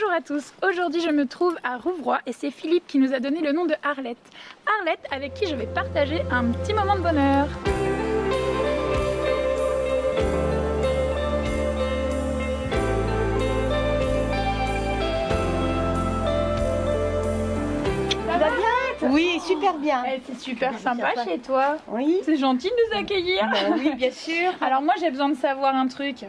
Bonjour à tous, aujourd'hui je me trouve à Rouvroy et c'est Philippe qui nous a donné le nom de Arlette. Arlette avec qui je vais partager un petit moment de bonheur. Ça va bien? Oui, super bien. C'est super sympa chez toi. Oui. C'est gentil de nous accueillir. Oui, bien sûr. Alors moi j'ai besoin de savoir un truc.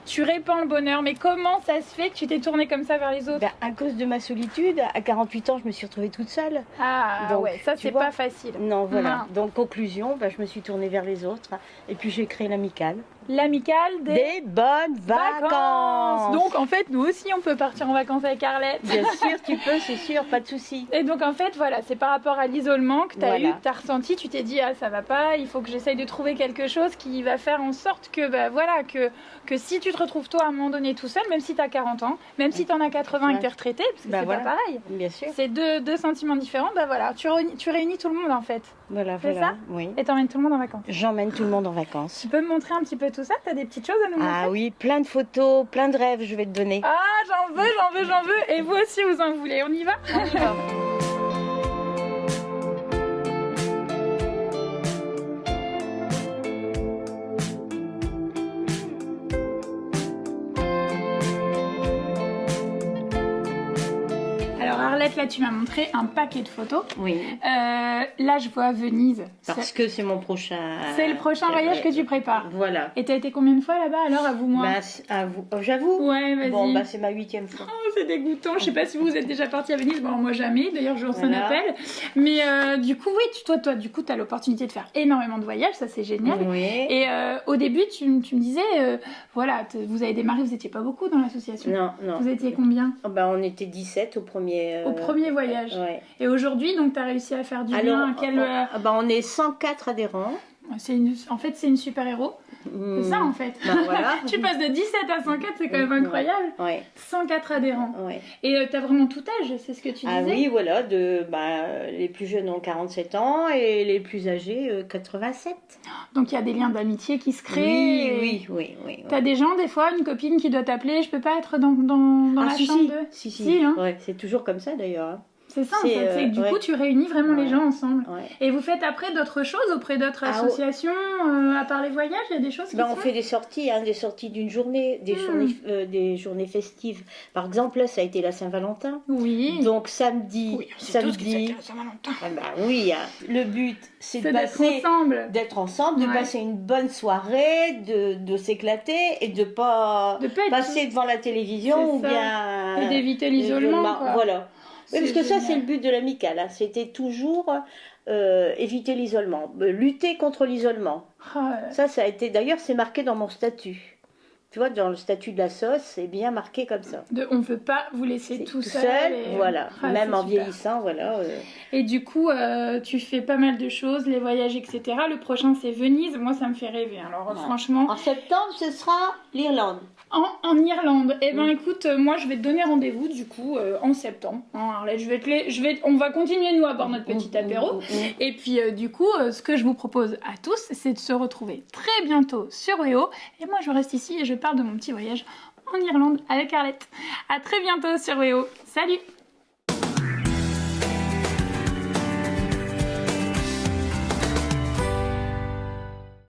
Tu répands le bonheur, mais comment ça se fait que tu t'es tournée comme ça vers les autres? À cause de ma solitude, à 48 ans, je me suis retrouvée toute seule. Ah Donc, ouais, ça c'est pas facile. Non, voilà. Non. Donc, conclusion, je me suis tournée vers les autres. Et puis, j'ai créé l'amicale. L'amicale des bonnes vacances. Donc en fait, nous aussi on peut partir en vacances avec Arlette. Bien sûr, tu peux, c'est sûr, pas de souci. Et donc en fait, voilà, c'est par rapport à l'isolement que tu as Voilà. eu, que tu as ressenti, tu t'es dit, ah ça va pas, il faut que j'essaye de trouver quelque chose qui va faire en sorte que, voilà, que si tu te retrouves toi à un moment donné tout seul, même si tu as 40 ans, même si tu en as 80 et que tu es retraité, parce que c'est voilà. pas pareil, Bien sûr. c'est deux sentiments différents, voilà, tu réunis tout le monde en fait. Voilà, C'est ça? Oui. Et t'emmènes tout le monde en vacances. J'emmène tout le monde en vacances. Tu peux me montrer un petit peu tout ça? T'as des petites choses à nous montrer? Ah oui, plein de photos, plein de rêves, je vais te donner. Ah, j'en veux. Et vous aussi, vous en voulez. On y va? On y va. Alors Arlette, là tu m'as montré un paquet de photos. Oui. Là je vois Venise. Parce que c'est mon prochain... C'est le prochain voyage que tu prépares. Voilà. Et t'as été combien de fois là-bas alors, avoue-moi? À vous. J'avoue. Ouais, vas-y. Bon, c'est ma 8e fois. Oh, c'est dégoûtant. Je sais pas si vous êtes déjà parti à Venise. Bon, moi jamais. D'ailleurs, je lance un Voilà. appel. Mais du coup, oui, toi, du coup, t'as l'opportunité de faire énormément de voyages. Ça, c'est génial. Oui. Et au début, tu me disais, voilà, vous avez démarré, vous étiez pas beaucoup dans l'association. Non. Vous étiez combien? On était 17 au premier... Au premier voyage. Ouais. Et aujourd'hui, donc, tu as réussi à faire du bien. On est 104 adhérents. En fait, c'est une super-héros. C'est ça, en fait. Voilà. Tu passes de 17 à 104, c'est quand même incroyable. Ouais. 104 adhérents. Ouais. Et tu as vraiment tout âge, c'est ce que tu disais? Ah oui, voilà. Les plus jeunes ont 47 ans et les plus âgés 87. Donc, il y a des liens d'amitié qui se créent. Oui. T'as des gens, des fois, une copine qui doit t'appeler, je peux pas être dans la chambre de... Si, hein. Ouais, c'est toujours comme ça d'ailleurs. Hein. C'est ça, en fait. C'est que du coup, tu réunis vraiment les gens ensemble. Ouais. Et vous faites après d'autres choses auprès d'autres associations, à part les voyages, il y a des choses qui On fait des sorties, des sorties d'une journée, des journées festives. Par exemple, là, ça a été la Saint-Valentin. Oui. Donc samedi, Oui, c'est tout ce qui fait la Saint-Valentin. Le but, c'est d'être ensemble, de passer une bonne soirée, de s'éclater et de pas passer devant la télévision ou bien... Et d'éviter l'isolement, quoi. Voilà. Oui, parce que génial. ça, c'est le but de l'amicale. Hein. C'était toujours éviter l'isolement, lutter contre l'isolement. Ça a été... D'ailleurs, c'est marqué dans mon statut. Tu vois, dans le statut de la SOS, c'est bien marqué comme ça. On ne peut pas vous laisser tout seul. Voilà. Même en super. vieillissant, voilà. Et du coup, tu fais pas mal de choses, les voyages, etc. Le prochain, c'est Venise. Moi, ça me fait rêver. Alors, franchement... En septembre, ce sera l'Irlande. En Irlande. Eh ben, écoute, moi, je vais te donner rendez-vous, du coup, en septembre. Hein, Arlette, on va continuer, nous, à boire notre petit apéro. Et puis, du coup, ce que je vous propose à tous, c'est de se retrouver très bientôt sur WeHo. Et moi, je reste ici et je parle de mon petit voyage en Irlande avec Arlette. À très bientôt sur WeHo. Salut!